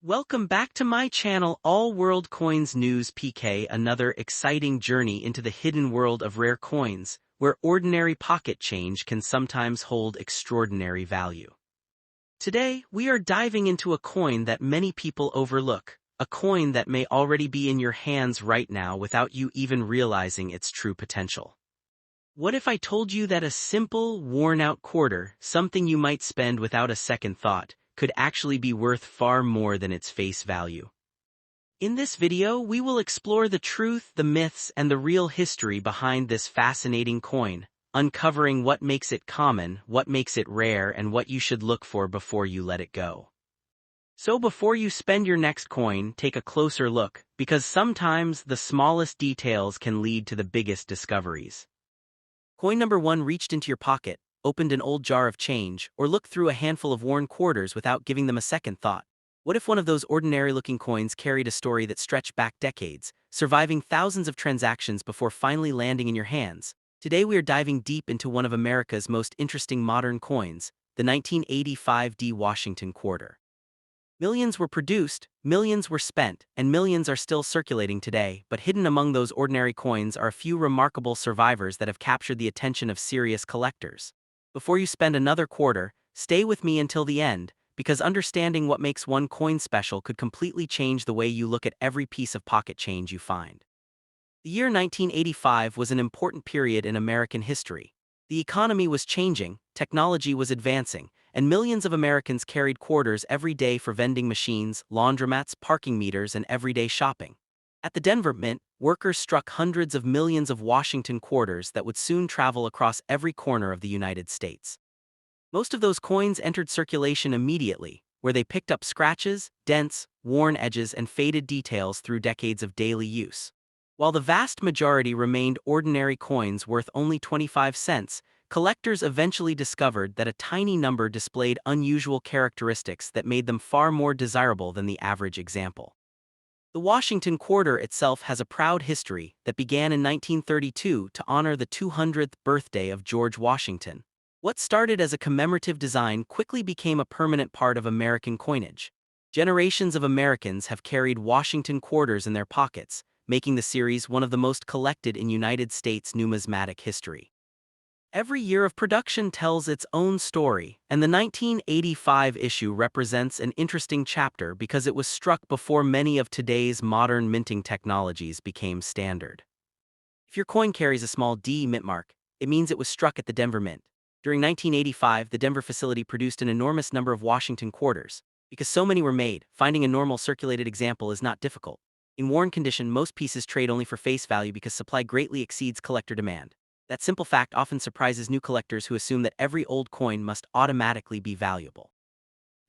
Welcome back to my channel All World Coins News PK, another exciting journey into the hidden world of rare coins, where ordinary pocket change can sometimes hold extraordinary value. Today, we are diving into a coin that many people overlook, a coin that may already be in your hands right now without you even realizing its true potential. What if I told you that a simple, worn-out quarter, something you might spend without a second thought, could actually be worth far more than its face value? In this video, we will explore the truth, the myths, and the real history behind this fascinating coin, uncovering what makes it common, what makes it rare, and what you should look for before you let it go. So before you spend your next coin, take a closer look, because sometimes the smallest details can lead to the biggest discoveries. Coin number 1: reached into your pocket, opened an old jar of change, or looked through a handful of worn quarters without giving them a second thought. What if one of those ordinary-looking coins carried a story that stretched back decades, surviving thousands of transactions before finally landing in your hands? Today we are diving deep into one of America's most interesting modern coins, the 1985 D Washington quarter. Millions were produced, millions were spent, and millions are still circulating today, but hidden among those ordinary coins are a few remarkable survivors that have captured the attention of serious collectors. Before you spend another quarter, stay with me until the end, because understanding what makes one coin special could completely change the way you look at every piece of pocket change you find. The year 1985 was an important period in American history. The economy was changing, technology was advancing, and millions of Americans carried quarters every day for vending machines, laundromats, parking meters, and everyday shopping. At the Denver Mint, workers struck hundreds of millions of Washington quarters that would soon travel across every corner of the United States. Most of those coins entered circulation immediately, where they picked up scratches, dents, worn edges, and faded details through decades of daily use. While the vast majority remained ordinary coins worth only 25 cents, collectors eventually discovered that a tiny number displayed unusual characteristics that made them far more desirable than the average example. The Washington quarter itself has a proud history that began in 1932 to honor the 200th birthday of George Washington. What started as a commemorative design quickly became a permanent part of American coinage. Generations of Americans have carried Washington quarters in their pockets, making the series one of the most collected in United States numismatic history. Every year of production tells its own story, and the 1985 issue represents an interesting chapter because it was struck before many of today's modern minting technologies became standard. If your coin carries a small D mint mark, it means it was struck at the Denver Mint. During 1985, the Denver facility produced an enormous number of Washington quarters. Because so many were made, finding a normal circulated example is not difficult. In worn condition, most pieces trade only for face value because supply greatly exceeds collector demand. That simple fact often surprises new collectors who assume that every old coin must automatically be valuable.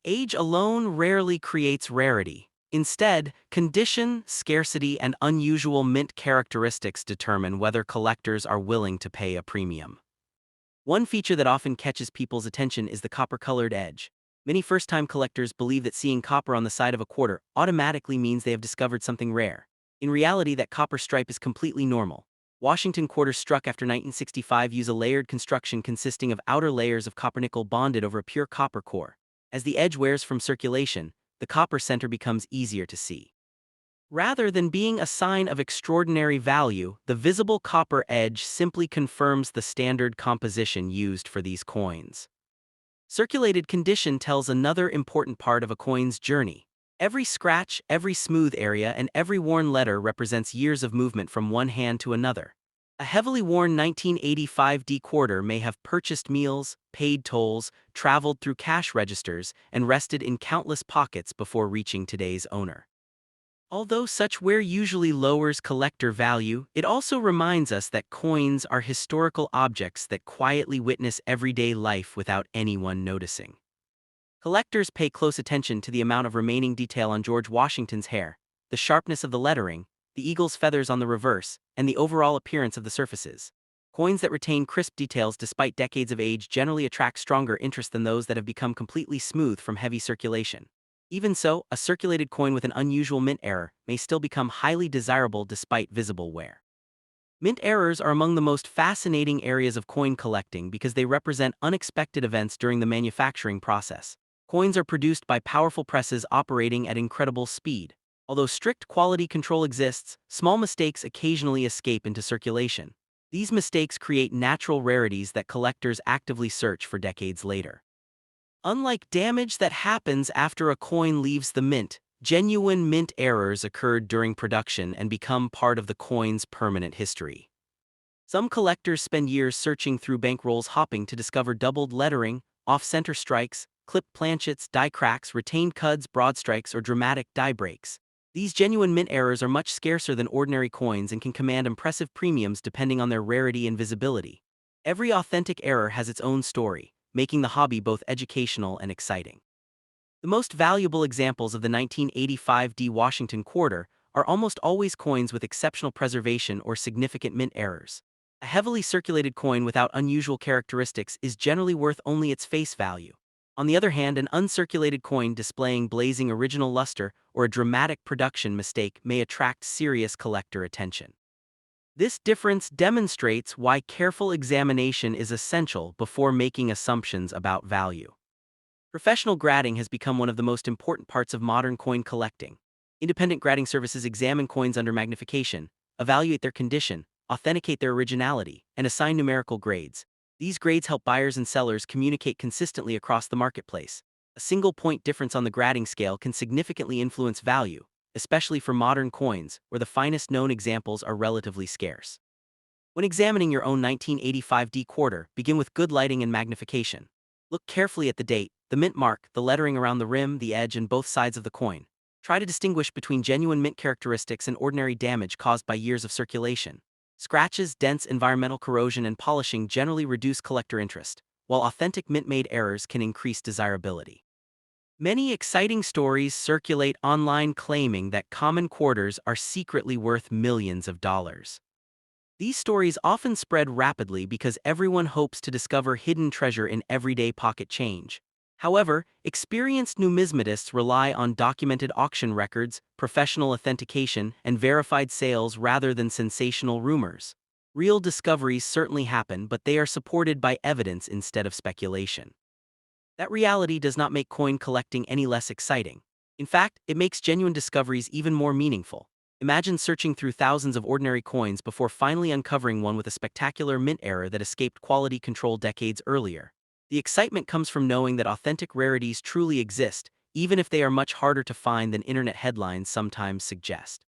Age alone rarely creates rarity. Instead, condition, scarcity, and unusual mint characteristics determine whether collectors are willing to pay a premium. One feature that often catches people's attention is the copper-colored edge. Many first-time collectors believe that seeing copper on the side of a quarter automatically means they have discovered something rare. In reality, that copper stripe is completely normal. Washington quarters struck after 1965 use a layered construction consisting of outer layers of copper-nickel bonded over a pure copper core. As the edge wears from circulation, the copper center becomes easier to see. Rather than being a sign of extraordinary value, the visible copper edge simply confirms the standard composition used for these coins. Circulated condition tells another important part of a coin's journey. Every scratch, every smooth area, and every worn letter represents years of movement from one hand to another. A heavily worn 1985 D quarter may have purchased meals, paid tolls, traveled through cash registers, and rested in countless pockets before reaching today's owner. Although such wear usually lowers collector value, it also reminds us that coins are historical objects that quietly witness everyday life without anyone noticing. Collectors pay close attention to the amount of remaining detail on George Washington's hair, the sharpness of the lettering, the eagle's feathers on the reverse, and the overall appearance of the surfaces. Coins that retain crisp details despite decades of age generally attract stronger interest than those that have become completely smooth from heavy circulation. Even so, a circulated coin with an unusual mint error may still become highly desirable despite visible wear. Mint errors are among the most fascinating areas of coin collecting because they represent unexpected events during the manufacturing process. Coins are produced by powerful presses operating at incredible speed. Although strict quality control exists, small mistakes occasionally escape into circulation. These mistakes create natural rarities that collectors actively search for decades later. Unlike damage that happens after a coin leaves the mint, genuine mint errors occurred during production and become part of the coin's permanent history. Some collectors spend years searching through bankrolls hopping to discover doubled lettering, off-center strikes, clipped planchets, die cracks, retained cuds, broad strikes, or dramatic die breaks. These genuine mint errors are much scarcer than ordinary coins and can command impressive premiums depending on their rarity and visibility. Every authentic error has its own story, making the hobby both educational and exciting. The most valuable examples of the 1985 D Washington quarter are almost always coins with exceptional preservation or significant mint errors. A heavily circulated coin without unusual characteristics is generally worth only its face value. On the other hand, an uncirculated coin displaying blazing original luster or a dramatic production mistake may attract serious collector attention. This difference demonstrates why careful examination is essential before making assumptions about value. Professional grading has become one of the most important parts of modern coin collecting. Independent grading services examine coins under magnification, evaluate their condition, authenticate their originality, and assign numerical grades. These grades help buyers and sellers communicate consistently across the marketplace. A single point difference on the grading scale can significantly influence value, especially for modern coins, where the finest known examples are relatively scarce. When examining your own 1985 D quarter, begin with good lighting and magnification. Look carefully at the date, the mint mark, the lettering around the rim, the edge, and both sides of the coin. Try to distinguish between genuine mint characteristics and ordinary damage caused by years of circulation. Scratches, dents, environmental corrosion, and polishing generally reduce collector interest, while authentic mint-made errors can increase desirability. Many exciting stories circulate online claiming that common quarters are secretly worth millions of dollars. These stories often spread rapidly because everyone hopes to discover hidden treasure in everyday pocket change. However, experienced numismatists rely on documented auction records, professional authentication, and verified sales rather than sensational rumors. Real discoveries certainly happen, but they are supported by evidence instead of speculation. That reality does not make coin collecting any less exciting. In fact, it makes genuine discoveries even more meaningful. Imagine searching through thousands of ordinary coins before finally uncovering one with a spectacular mint error that escaped quality control decades earlier. The excitement comes from knowing that authentic rarities truly exist, even if they are much harder to find than internet headlines sometimes suggest.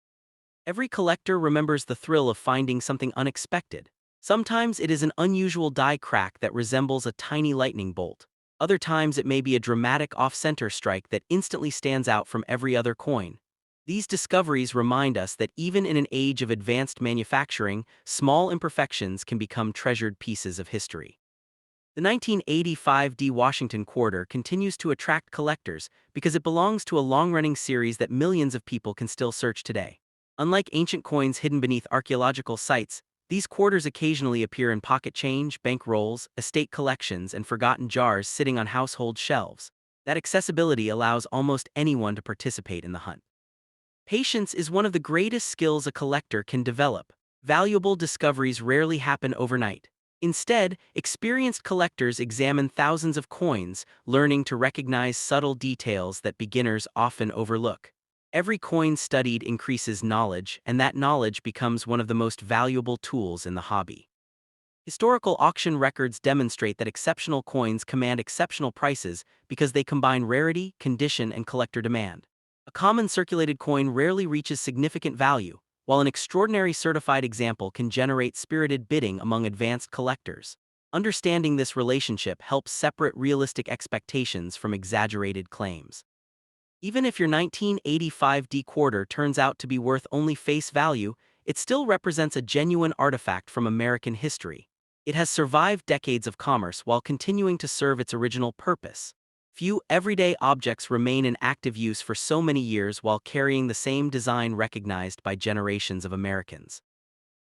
Every collector remembers the thrill of finding something unexpected. Sometimes it is an unusual die crack that resembles a tiny lightning bolt. Other times it may be a dramatic off-center strike that instantly stands out from every other coin. These discoveries remind us that even in an age of advanced manufacturing, small imperfections can become treasured pieces of history. The 1985 D Washington quarter continues to attract collectors because it belongs to a long-running series that millions of people can still search today. Unlike ancient coins hidden beneath archaeological sites, these quarters occasionally appear in pocket change, bank rolls, estate collections, and forgotten jars sitting on household shelves. That accessibility allows almost anyone to participate in the hunt. Patience is one of the greatest skills a collector can develop. Valuable discoveries rarely happen overnight. Instead, experienced collectors examine thousands of coins, learning to recognize subtle details that beginners often overlook. Every coin studied increases knowledge, and that knowledge becomes one of the most valuable tools in the hobby. Historical auction records demonstrate that exceptional coins command exceptional prices because they combine rarity, condition, and collector demand. A common circulated coin rarely reaches significant value, while an extraordinary certified example can generate spirited bidding among advanced collectors. Understanding this relationship helps separate realistic expectations from exaggerated claims. Even if your 1985 D quarter turns out to be worth only face value, it still represents a genuine artifact from American history. It has survived decades of commerce while continuing to serve its original purpose. Few everyday objects remain in active use for so many years while carrying the same design recognized by generations of Americans.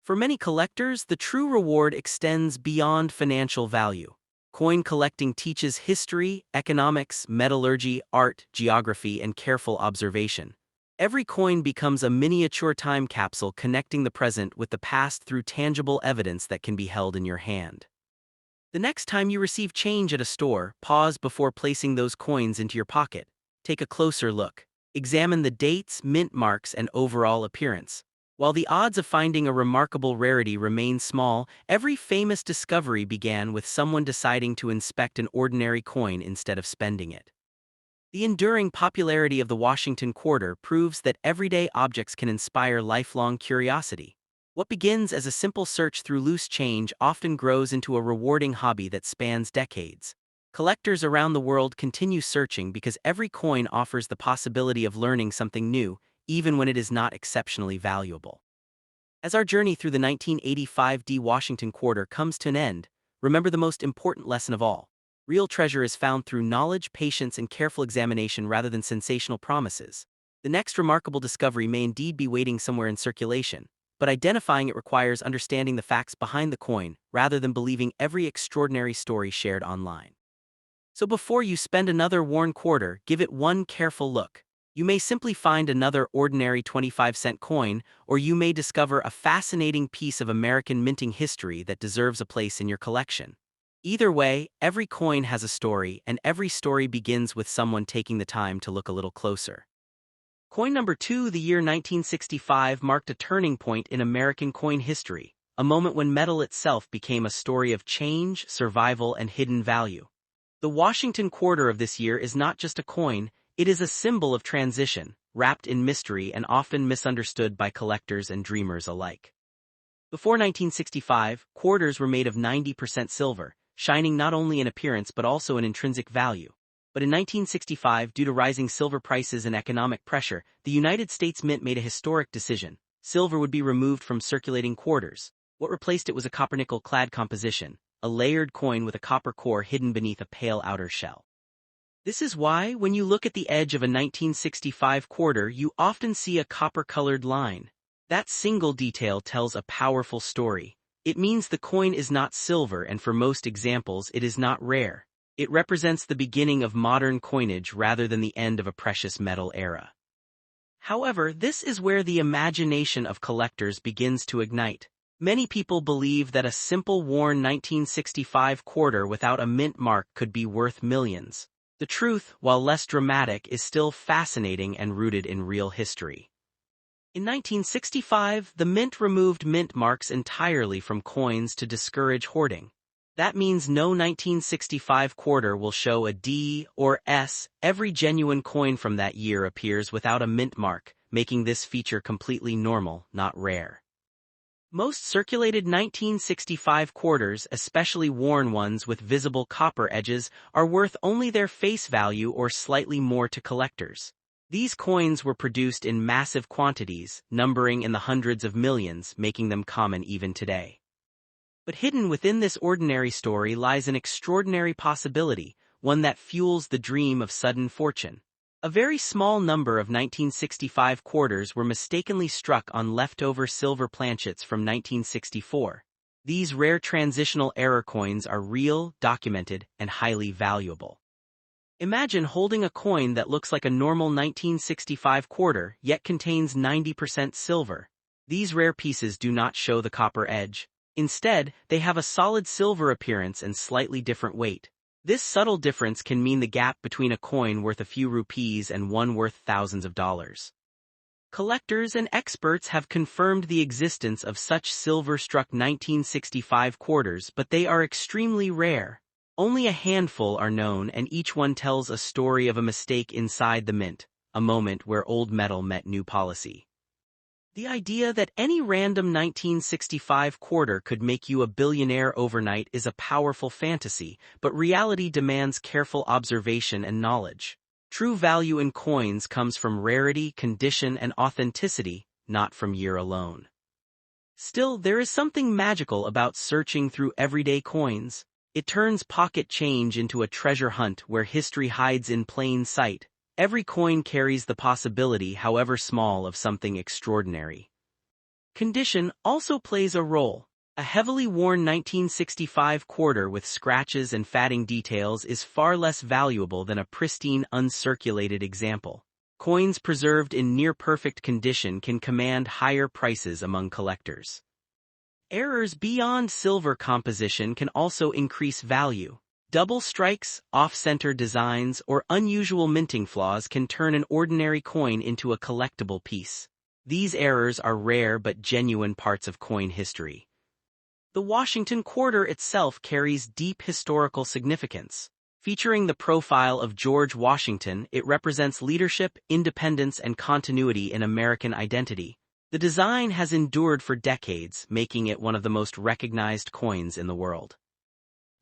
For many collectors, the true reward extends beyond financial value. Coin collecting teaches history, economics, metallurgy, art, geography, and careful observation. Every coin becomes a miniature time capsule connecting the present with the past through tangible evidence that can be held in your hand. The next time you receive change at a store, pause before placing those coins into your pocket. Take a closer look. Examine the dates, mint marks, and overall appearance. While the odds of finding a remarkable rarity remain small, every famous discovery began with someone deciding to inspect an ordinary coin instead of spending it. The enduring popularity of the Washington Quarter proves that everyday objects can inspire lifelong curiosity. What begins as a simple search through loose change often grows into a rewarding hobby that spans decades. Collectors around the world continue searching because every coin offers the possibility of learning something new, even when it is not exceptionally valuable. As our journey through the 1985 Washington Quarter comes to an end, remember the most important lesson of all. Real treasure is found through knowledge, patience, and careful examination rather than sensational promises. The next remarkable discovery may indeed be waiting somewhere in circulation, but identifying it requires understanding the facts behind the coin rather than believing every extraordinary story shared online. So before you spend another worn quarter, give it one careful look. You may simply find another ordinary 25-cent coin, or you may discover a fascinating piece of American minting history that deserves a place in your collection. Either way, every coin has a story, and every story begins with someone taking the time to look a little closer. Coin number 2. The year 1965 marked a turning point in American coin history, a moment when metal itself became a story of change, survival, and hidden value. The Washington Quarter of this year is not just a coin, it is a symbol of transition, wrapped in mystery and often misunderstood by collectors and dreamers alike. Before 1965, quarters were made of 90% silver, shining not only in appearance but also in intrinsic value. But in 1965, due to rising silver prices and economic pressure, the United States Mint made a historic decision. Silver would be removed from circulating quarters. What replaced it was a copper-nickel-clad composition, a layered coin with a copper core hidden beneath a pale outer shell. This is why, when you look at the edge of a 1965 quarter, you often see a copper-colored line. That single detail tells a powerful story. It means the coin is not silver, and for most examples it is not rare. It represents the beginning of modern coinage rather than the end of a precious metal era. However, this is where the imagination of collectors begins to ignite. Many people believe that a simple worn 1965 quarter without a mint mark could be worth millions. The truth, while less dramatic, is still fascinating and rooted in real history. In 1965, the Mint removed mint marks entirely from coins to discourage hoarding. That means no 1965 quarter will show a D or S. Every genuine coin from that year appears without a mint mark, making this feature completely normal, not rare. Most circulated 1965 quarters, especially worn ones with visible copper edges, are worth only their face value or slightly more to collectors. These coins were produced in massive quantities, numbering in the hundreds of millions, making them common even today. But hidden within this ordinary story lies an extraordinary possibility, one that fuels the dream of sudden fortune. A very small number of 1965 quarters were mistakenly struck on leftover silver planchets from 1964. These rare transitional error coins are real, documented, and highly valuable. Imagine holding a coin that looks like a normal 1965 quarter, yet contains 90% silver. These rare pieces do not show the copper edge. Instead, they have a solid silver appearance and slightly different weight. This subtle difference can mean the gap between a coin worth a few rupees and one worth thousands of dollars. Collectors and experts have confirmed the existence of such silver-struck 1965 quarters, but they are extremely rare. Only a handful are known, and each one tells a story of a mistake inside the mint, a moment where old metal met new policy. The idea that any random 1965 quarter could make you a billionaire overnight is a powerful fantasy, but reality demands careful observation and knowledge. True value in coins comes from rarity, condition, and authenticity, not from year alone. Still, there is something magical about searching through everyday coins. It turns pocket change into a treasure hunt where history hides in plain sight. Every coin carries the possibility, however small, of something extraordinary. Condition also plays a role. A heavily worn 1965 quarter with scratches and fatting details is far less valuable than a pristine, uncirculated example. Coins preserved in near-perfect condition can command higher prices among collectors. Errors beyond silver composition can also increase value. Double strikes, off-center designs, or unusual minting flaws can turn an ordinary coin into a collectible piece. These errors are rare but genuine parts of coin history. The Washington quarter itself carries deep historical significance. Featuring the profile of George Washington, it represents leadership, independence, and continuity in American identity. The design has endured for decades, making it one of the most recognized coins in the world.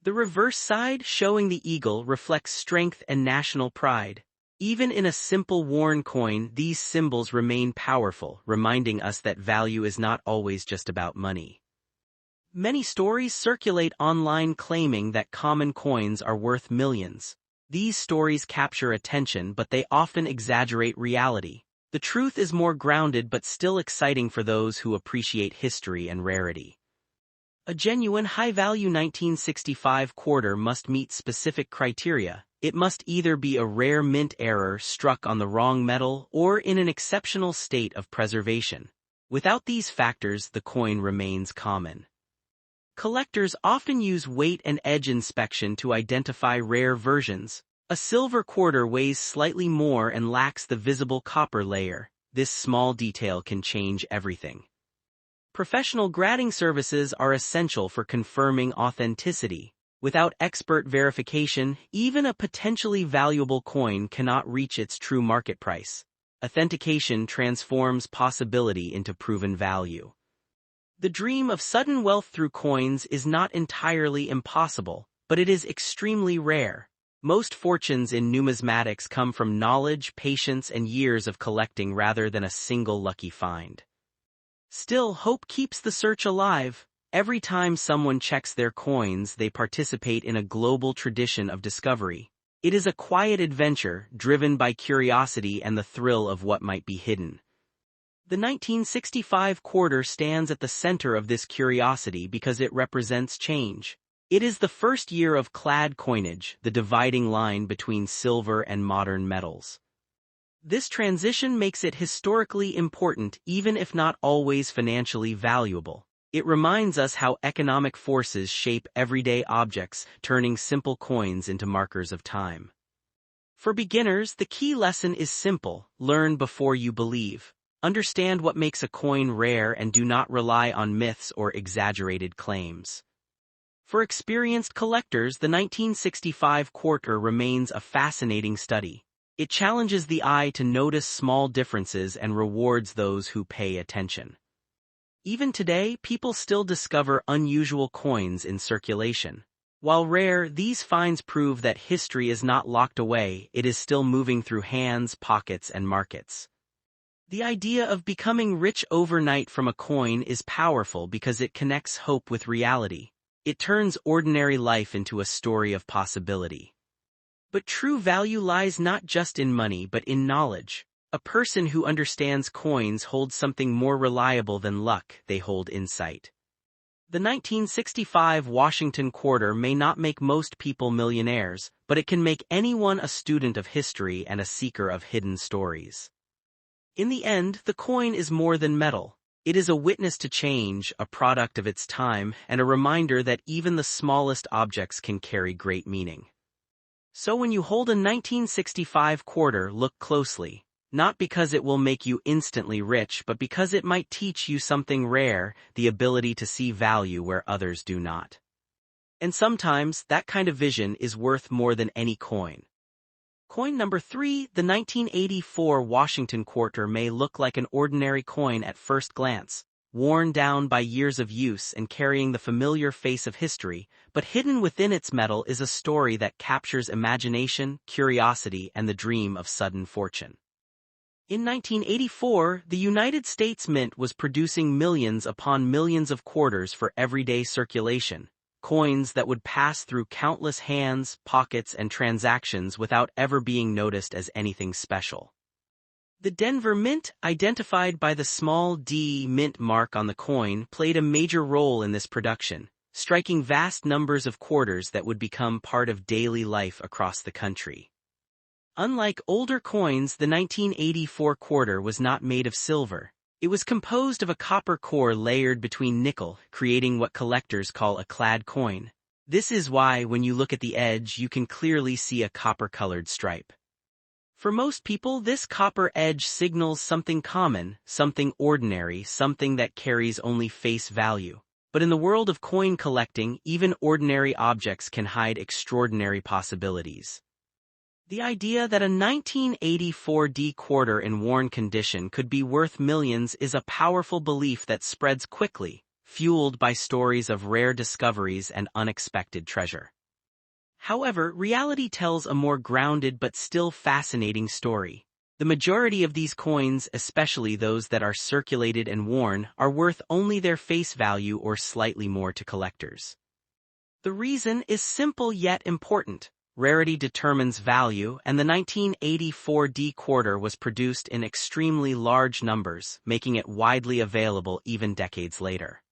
The reverse side, showing the eagle, reflects strength and national pride. Even in a simple worn coin, these symbols remain powerful, reminding us that value is not always just about money. Many stories circulate online claiming that common coins are worth millions. These stories capture attention, but they often exaggerate reality. The truth is more grounded but still exciting for those who appreciate history and rarity. A genuine high-value 1965 quarter must meet specific criteria. It must either be a rare mint error struck on the wrong metal or in an exceptional state of preservation. Without these factors, the coin remains common. Collectors often use weight and edge inspection to identify rare versions. A silver quarter weighs slightly more and lacks the visible copper layer. This small detail can change everything. Professional grading services are essential for confirming authenticity. Without expert verification, even a potentially valuable coin cannot reach its true market price. Authentication transforms possibility into proven value. The dream of sudden wealth through coins is not entirely impossible, but it is extremely rare. Most fortunes in numismatics come from knowledge, patience, and years of collecting rather than a single lucky find. Still, hope keeps the search alive. Every time someone checks their coins, they participate in a global tradition of discovery. It is a quiet adventure, driven by curiosity and the thrill of what might be hidden. The 1965 quarter stands at the center of this curiosity because it represents change. It is the first year of clad coinage, the dividing line between silver and modern metals. This transition makes it historically important, even if not always financially valuable. It reminds us how economic forces shape everyday objects, turning simple coins into markers of time. For beginners, the key lesson is simple: learn before you believe. Understand what makes a coin rare and do not rely on myths or exaggerated claims. For experienced collectors, the 1965 quarter remains a fascinating study. It challenges the eye to notice small differences and rewards those who pay attention. Even today, people still discover unusual coins in circulation. While rare, these finds prove that history is not locked away, it is still moving through hands, pockets, and markets. The idea of becoming rich overnight from a coin is powerful because it connects hope with reality. It turns ordinary life into a story of possibility. But true value lies not just in money but in knowledge. A person who understands coins holds something more reliable than luck; they hold insight. The 1965 Washington quarter may not make most people millionaires, but it can make anyone a student of history and a seeker of hidden stories. In the end, the coin is more than metal. It is a witness to change, a product of its time, and a reminder that even the smallest objects can carry great meaning. So when you hold a 1965 quarter, look closely. Not because it will make you instantly rich, but because it might teach you something rare, the ability to see value where others do not. And sometimes, that kind of vision is worth more than any coin. Coin number 3, the 1984 Washington quarter may look like an ordinary coin at first glance, worn down by years of use and carrying the familiar face of history, but hidden within its metal is a story that captures imagination, curiosity, and the dream of sudden fortune. In 1984, the United States Mint was producing millions upon millions of quarters for everyday circulation, coins that would pass through countless hands, pockets, and transactions without ever being noticed as anything special. The Denver Mint, identified by the small D mint mark on the coin, played a major role in this production, striking vast numbers of quarters that would become part of daily life across the country. Unlike older coins, the 1984 quarter was not made of silver. It was composed of a copper core layered between nickel, creating what collectors call a clad coin. This is why, when you look at the edge, you can clearly see a copper-colored stripe. For most people, this copper edge signals something common, something ordinary, something that carries only face value. But in the world of coin collecting, even ordinary objects can hide extraordinary possibilities. The idea that a 1984 D quarter in worn condition could be worth millions is a powerful belief that spreads quickly, fueled by stories of rare discoveries and unexpected treasure. However, reality tells a more grounded but still fascinating story. The majority of these coins, especially those that are circulated and worn, are worth only their face value or slightly more to collectors. The reason is simple yet important. Rarity determines value, and the 1984 D quarter was produced in extremely large numbers, making it widely available even decades later.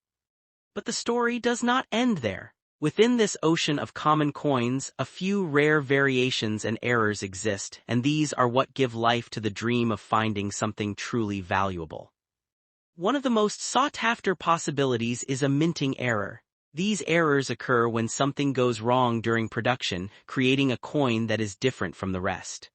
But the story does not end there. Within this ocean of common coins, a few rare variations and errors exist, and these are what give life to the dream of finding something truly valuable. One of the most sought-after possibilities is a minting error. These errors occur when something goes wrong during production, creating a coin that is different from the rest.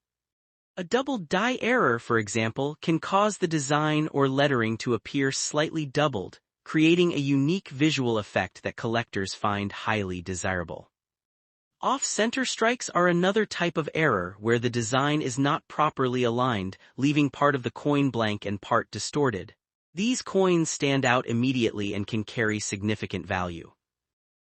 A double die error, for example, can cause the design or lettering to appear slightly doubled, creating a unique visual effect that collectors find highly desirable. Off-center strikes are another type of error where the design is not properly aligned, leaving part of the coin blank and part distorted. These coins stand out immediately and can carry significant value.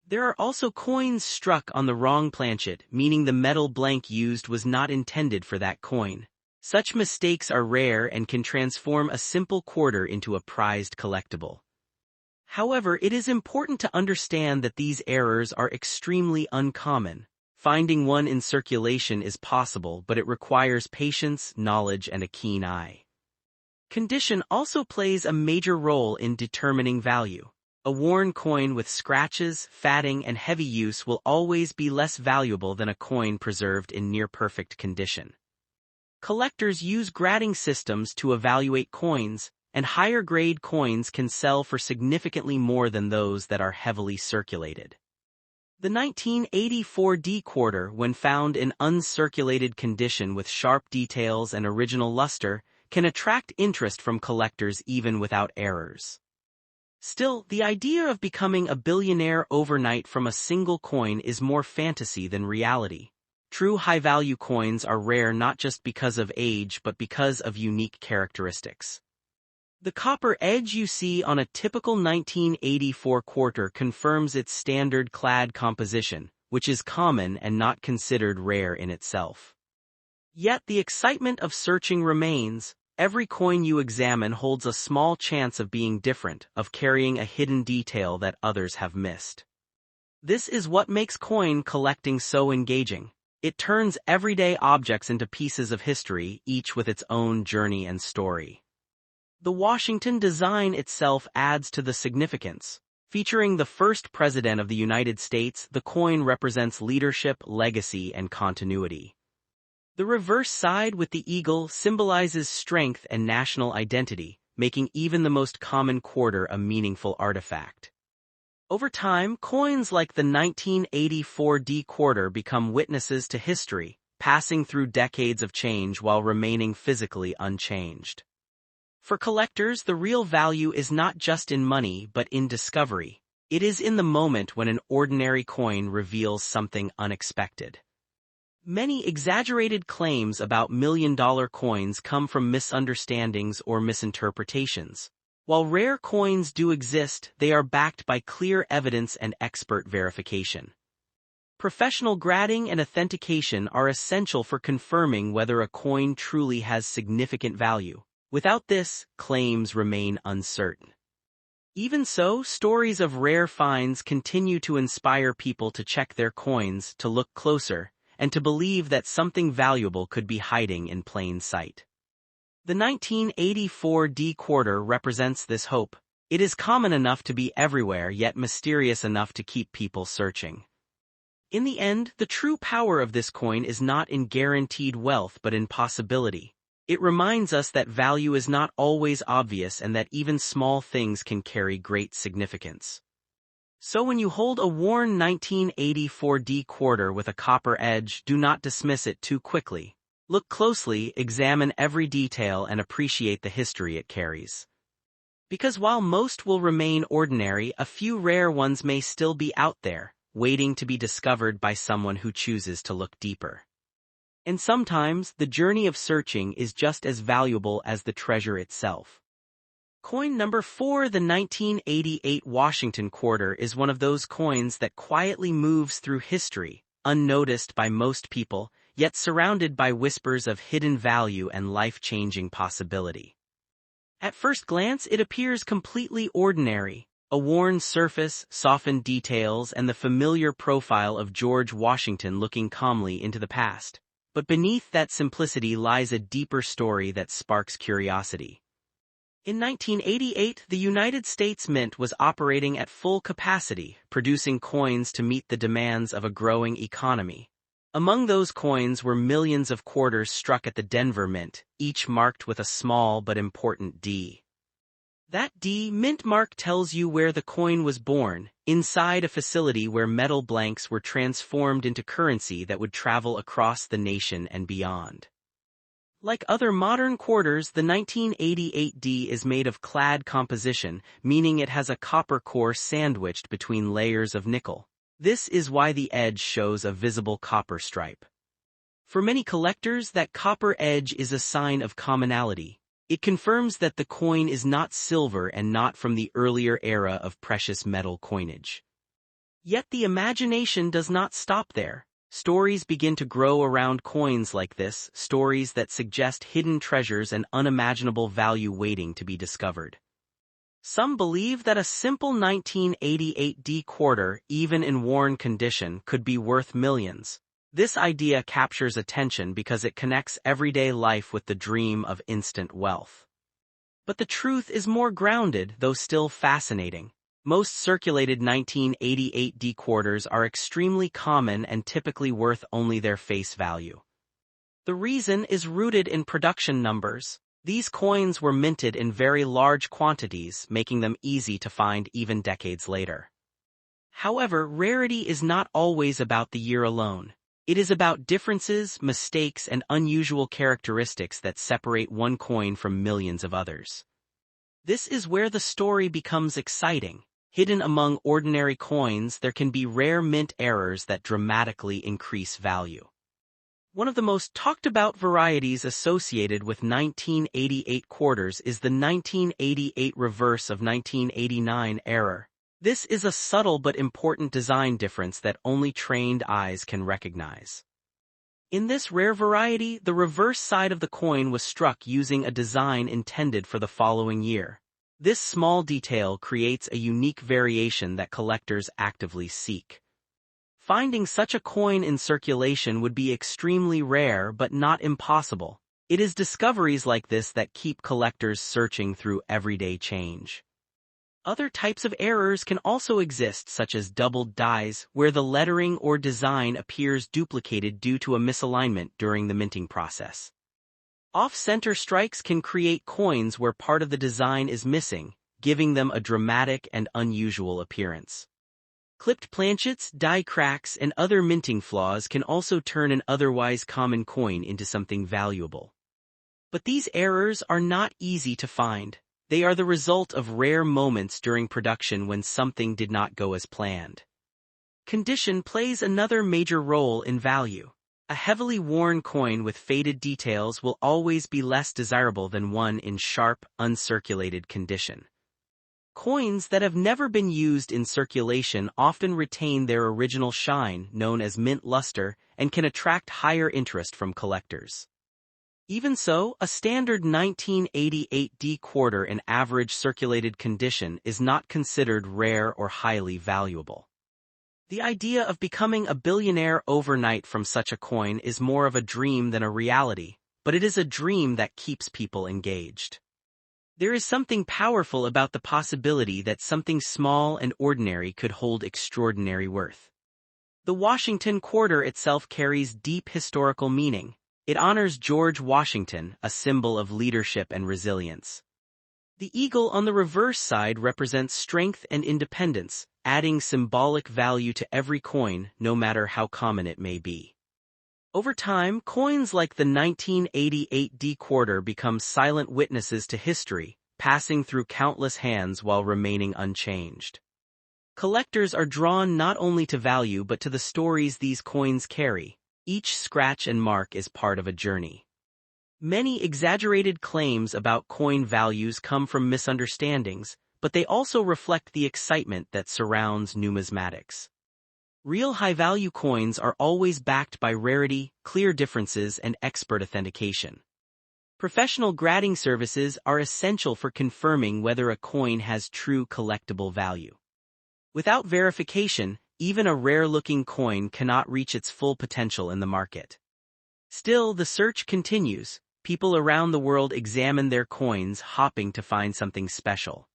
There are also coins struck on the wrong planchet, meaning the metal blank used was not intended for that coin. Such mistakes are rare and can transform a simple quarter into a prized collectible. However, it is important to understand that these errors are extremely uncommon. Finding one in circulation is possible, but it requires patience, knowledge, and a keen eye. Condition also plays a major role in determining value. A worn coin with scratches, fatting, and heavy use will always be less valuable than a coin preserved in near-perfect condition. Collectors use grading systems to evaluate coins, and higher-grade coins can sell for significantly more than those that are heavily circulated. The 1984 D quarter, when found in uncirculated condition with sharp details and original luster, can attract interest from collectors even without errors. Still, the idea of becoming a billionaire overnight from a single coin is more fantasy than reality. True high-value coins are rare not just because of age but because of unique characteristics. The copper edge you see on a typical 1984 quarter confirms its standard clad composition, which is common and not considered rare in itself. Yet the excitement of searching remains. Every coin you examine holds a small chance of being different, of carrying a hidden detail that others have missed. This is what makes coin collecting so engaging. It turns everyday objects into pieces of history, each with its own journey and story. The Washington design itself adds to the significance. Featuring the first president of the United States, the coin represents leadership, legacy, and continuity. The reverse side with the eagle symbolizes strength and national identity, making even the most common quarter a meaningful artifact. Over time, coins like the 1984 D quarter become witnesses to history, passing through decades of change while remaining physically unchanged. For collectors, the real value is not just in money but in discovery. It is in the moment when an ordinary coin reveals something unexpected. Many exaggerated claims about million-dollar coins come from misunderstandings or misinterpretations. While rare coins do exist, they are backed by clear evidence and expert verification. Professional grading and authentication are essential for confirming whether a coin truly has significant value. Without this, claims remain uncertain. Even so, stories of rare finds continue to inspire people to check their coins, to look closer, and to believe that something valuable could be hiding in plain sight. The 1984 D quarter represents this hope. It is common enough to be everywhere yet mysterious enough to keep people searching. In the end, the true power of this coin is not in guaranteed wealth but in possibility. It reminds us that value is not always obvious and that even small things can carry great significance. So when you hold a worn 1984 quarter with a copper edge, do not dismiss it too quickly. Look closely, examine every detail, and appreciate the history it carries. Because while most will remain ordinary, a few rare ones may still be out there, waiting to be discovered by someone who chooses to look deeper. And sometimes, the journey of searching is just as valuable as the treasure itself. Coin number 4, the 1988 Washington quarter, is one of those coins that quietly moves through history, unnoticed by most people, yet surrounded by whispers of hidden value and life-changing possibility. At first glance, it appears completely ordinary. A worn surface, softened details, and the familiar profile of George Washington looking calmly into the past. But beneath that simplicity lies a deeper story that sparks curiosity. In 1988, the United States Mint was operating at full capacity, producing coins to meet the demands of a growing economy. Among those coins were millions of quarters struck at the Denver Mint, each marked with a small but important D. That D mint mark tells you where the coin was born, inside a facility where metal blanks were transformed into currency that would travel across the nation and beyond. Like other modern quarters, the 1988 D is made of clad composition, meaning it has a copper core sandwiched between layers of nickel. This is why the edge shows a visible copper stripe. For many collectors, that copper edge is a sign of commonality. It confirms that the coin is not silver and not from the earlier era of precious metal coinage. Yet the imagination does not stop there. Stories begin to grow around coins like this, stories that suggest hidden treasures and unimaginable value waiting to be discovered. Some believe that a simple 1988 D quarter, even in worn condition, could be worth millions. This idea captures attention because it connects everyday life with the dream of instant wealth. But the truth is more grounded, though still fascinating. Most circulated 1988 D quarters are extremely common and typically worth only their face value. The reason is rooted in production numbers. These coins were minted in very large quantities, making them easy to find even decades later. However, rarity is not always about the year alone. It is about differences, mistakes, and unusual characteristics that separate one coin from millions of others. This is where the story becomes exciting. Hidden among ordinary coins, there can be rare mint errors that dramatically increase value. One of the most talked about varieties associated with 1988 quarters is the 1988 reverse of 1989 error. This is a subtle but important design difference that only trained eyes can recognize. In this rare variety, the reverse side of the coin was struck using a design intended for the following year. This small detail creates a unique variation that collectors actively seek. Finding such a coin in circulation would be extremely rare but not impossible. It is discoveries like this that keep collectors searching through everyday change. Other types of errors can also exist, such as doubled dies, where the lettering or design appears duplicated due to a misalignment during the minting process. Off-center strikes can create coins where part of the design is missing, giving them a dramatic and unusual appearance. Clipped planchets, die cracks, and other minting flaws can also turn an otherwise common coin into something valuable. But these errors are not easy to find. They are the result of rare moments during production when something did not go as planned. Condition plays another major role in value. A heavily worn coin with faded details will always be less desirable than one in sharp, uncirculated condition. Coins that have never been used in circulation often retain their original shine, known as mint luster, and can attract higher interest from collectors. Even so, a standard 1988 D quarter in average circulated condition is not considered rare or highly valuable. The idea of becoming a billionaire overnight from such a coin is more of a dream than a reality, but it is a dream that keeps people engaged. There is something powerful about the possibility that something small and ordinary could hold extraordinary worth. The Washington quarter itself carries deep historical meaning. It honors George Washington, a symbol of leadership and resilience. The eagle on the reverse side represents strength and independence, adding symbolic value to every coin, no matter how common it may be. Over time, coins like the 1988 D quarter become silent witnesses to history, passing through countless hands while remaining unchanged. Collectors are drawn not only to value but to the stories these coins carry. Each scratch and mark is part of a journey. Many exaggerated claims about coin values come from misunderstandings, but they also reflect the excitement that surrounds numismatics. Real high-value coins are always backed by rarity, clear differences, and expert authentication. Professional grading services are essential for confirming whether a coin has true collectible value. Without verification, even a rare-looking coin cannot reach its full potential in the market. Still, the search continues. People around the world examine their coins, hoping to find something special.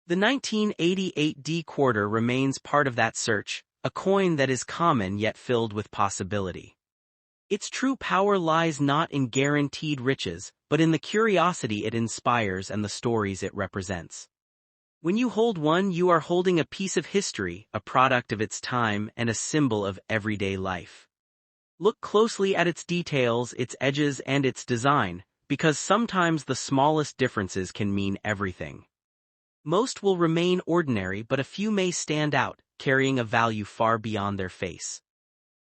The 1988 D quarter remains part of that search, a coin that is common yet filled with possibility. Its true power lies not in guaranteed riches, but in the curiosity it inspires and the stories it represents. When you hold one, you are holding a piece of history, a product of its time, and a symbol of everyday life. Look closely at its details, its edges, and its design, because sometimes the smallest differences can mean everything. Most will remain ordinary, but a few may stand out, carrying a value far beyond their face.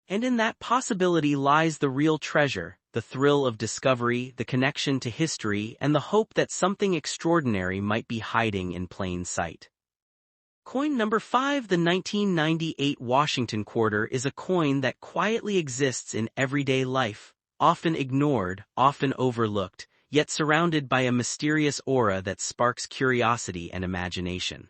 And in that possibility lies the real treasure, the thrill of discovery, the connection to history, and the hope that something extraordinary might be hiding in plain sight. Coin number 5, the 1998 Washington quarter, is a coin that quietly exists in everyday life, often ignored, often overlooked, yet surrounded by a mysterious aura that sparks curiosity and imagination.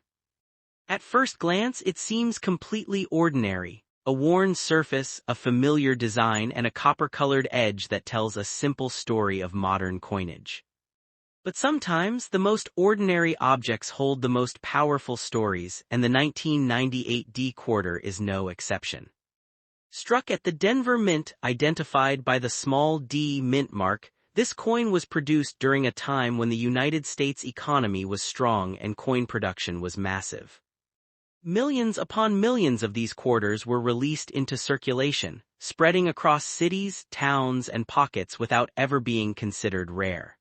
At first glance, it seems completely ordinary, a worn surface, a familiar design, and a copper-colored edge that tells a simple story of modern coinage. But sometimes, the most ordinary objects hold the most powerful stories, and the 1998 D quarter is no exception. Struck at the Denver Mint, identified by the small D mint mark, this coin was produced during a time when the United States economy was strong and coin production was massive. Millions upon millions of these quarters were released into circulation, spreading across cities, towns, and pockets without ever being considered rare.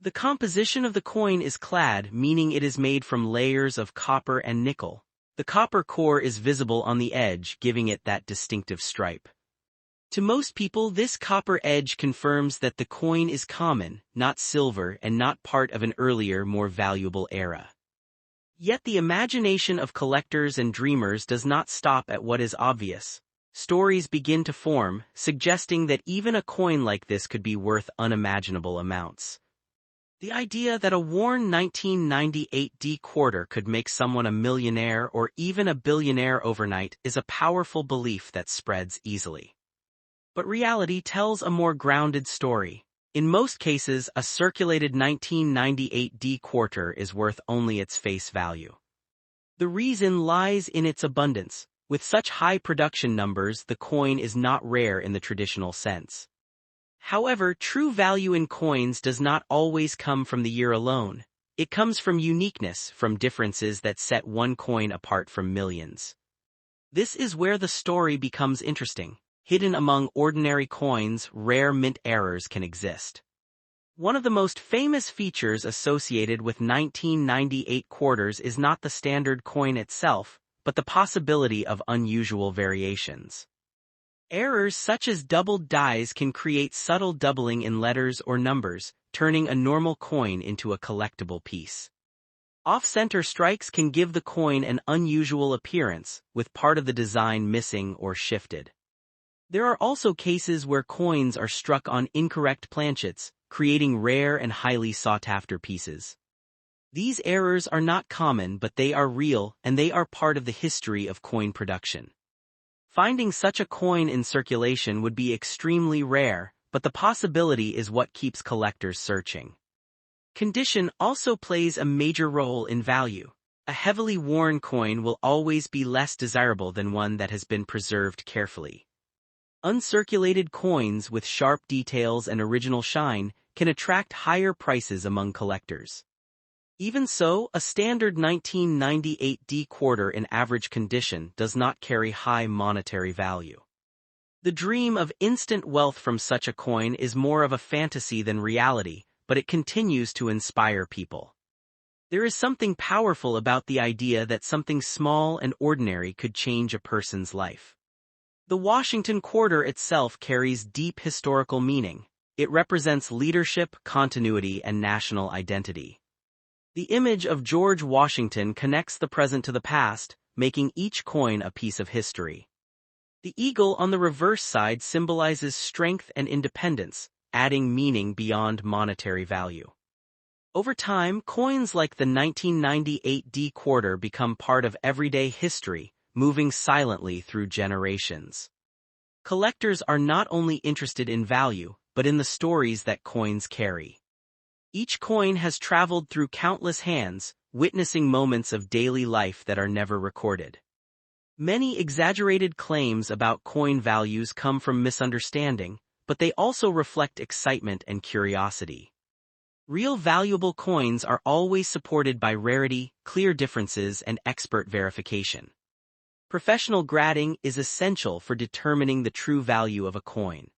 The composition of the coin is clad, meaning it is made from layers of copper and nickel. The copper core is visible on the edge, giving it that distinctive stripe. To most people, this copper edge confirms that the coin is common, not silver, and not part of an earlier, more valuable era. Yet the imagination of collectors and dreamers does not stop at what is obvious. Stories begin to form, suggesting that even a coin like this could be worth unimaginable amounts. The idea that a worn 1998 D quarter could make someone a millionaire or even a billionaire overnight is a powerful belief that spreads easily. But reality tells a more grounded story. In most cases, a circulated 1998 D quarter is worth only its face value. The reason lies in its abundance. With such high production numbers, the coin is not rare in the traditional sense. However, true value in coins does not always come from the year alone. It comes from uniqueness, from differences that set one coin apart from millions. This is where the story becomes interesting. Hidden among ordinary coins, rare mint errors can exist. One of the most famous features associated with 1998 quarters is not the standard coin itself, but the possibility of unusual variations. Errors such as doubled dies can create subtle doubling in letters or numbers, turning a normal coin into a collectible piece. Off-center strikes can give the coin an unusual appearance, with part of the design missing or shifted. There are also cases where coins are struck on incorrect planchets, creating rare and highly sought-after pieces. These errors are not common, but they are real, and they are part of the history of coin production. Finding such a coin in circulation would be extremely rare, but the possibility is what keeps collectors searching. Condition also plays a major role in value. A heavily worn coin will always be less desirable than one that has been preserved carefully. Uncirculated coins with sharp details and original shine can attract higher prices among collectors. Even so, a standard 1998 D quarter in average condition does not carry high monetary value. The dream of instant wealth from such a coin is more of a fantasy than reality, but it continues to inspire people. There is something powerful about the idea that something small and ordinary could change a person's life. The Washington quarter itself carries deep historical meaning. It represents leadership, continuity, and national identity. The image of George Washington connects the present to the past, making each coin a piece of history. The eagle on the reverse side symbolizes strength and independence, adding meaning beyond monetary value. Over time, coins like the 1998 D quarter become part of everyday history, moving silently through generations. Collectors are not only interested in value, but in the stories that coins carry. Each coin has traveled through countless hands, witnessing moments of daily life that are never recorded. Many exaggerated claims about coin values come from misunderstanding, but they also reflect excitement and curiosity. Real valuable coins are always supported by rarity, clear differences, and expert verification. Professional grading is essential for determining the true value of a coin.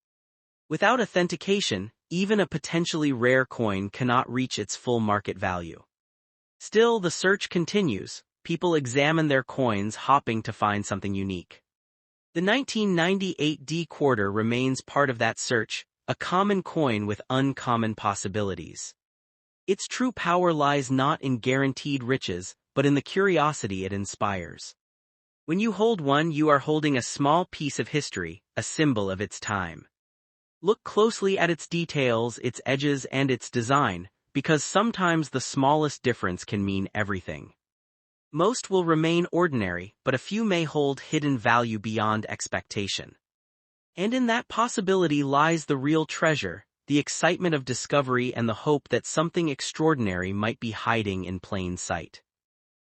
Without authentication, even a potentially rare coin cannot reach its full market value. Still, the search continues. People examine their coins, hoping to find something unique. The 1998 D quarter remains part of that search, a common coin with uncommon possibilities. Its true power lies not in guaranteed riches, but in the curiosity it inspires. When you hold one, you are holding a small piece of history, a symbol of its time. Look closely at its details, its edges, and its design, because sometimes the smallest difference can mean everything. Most will remain ordinary, but a few may hold hidden value beyond expectation. And in that possibility lies the real treasure, the excitement of discovery and the hope that something extraordinary might be hiding in plain sight.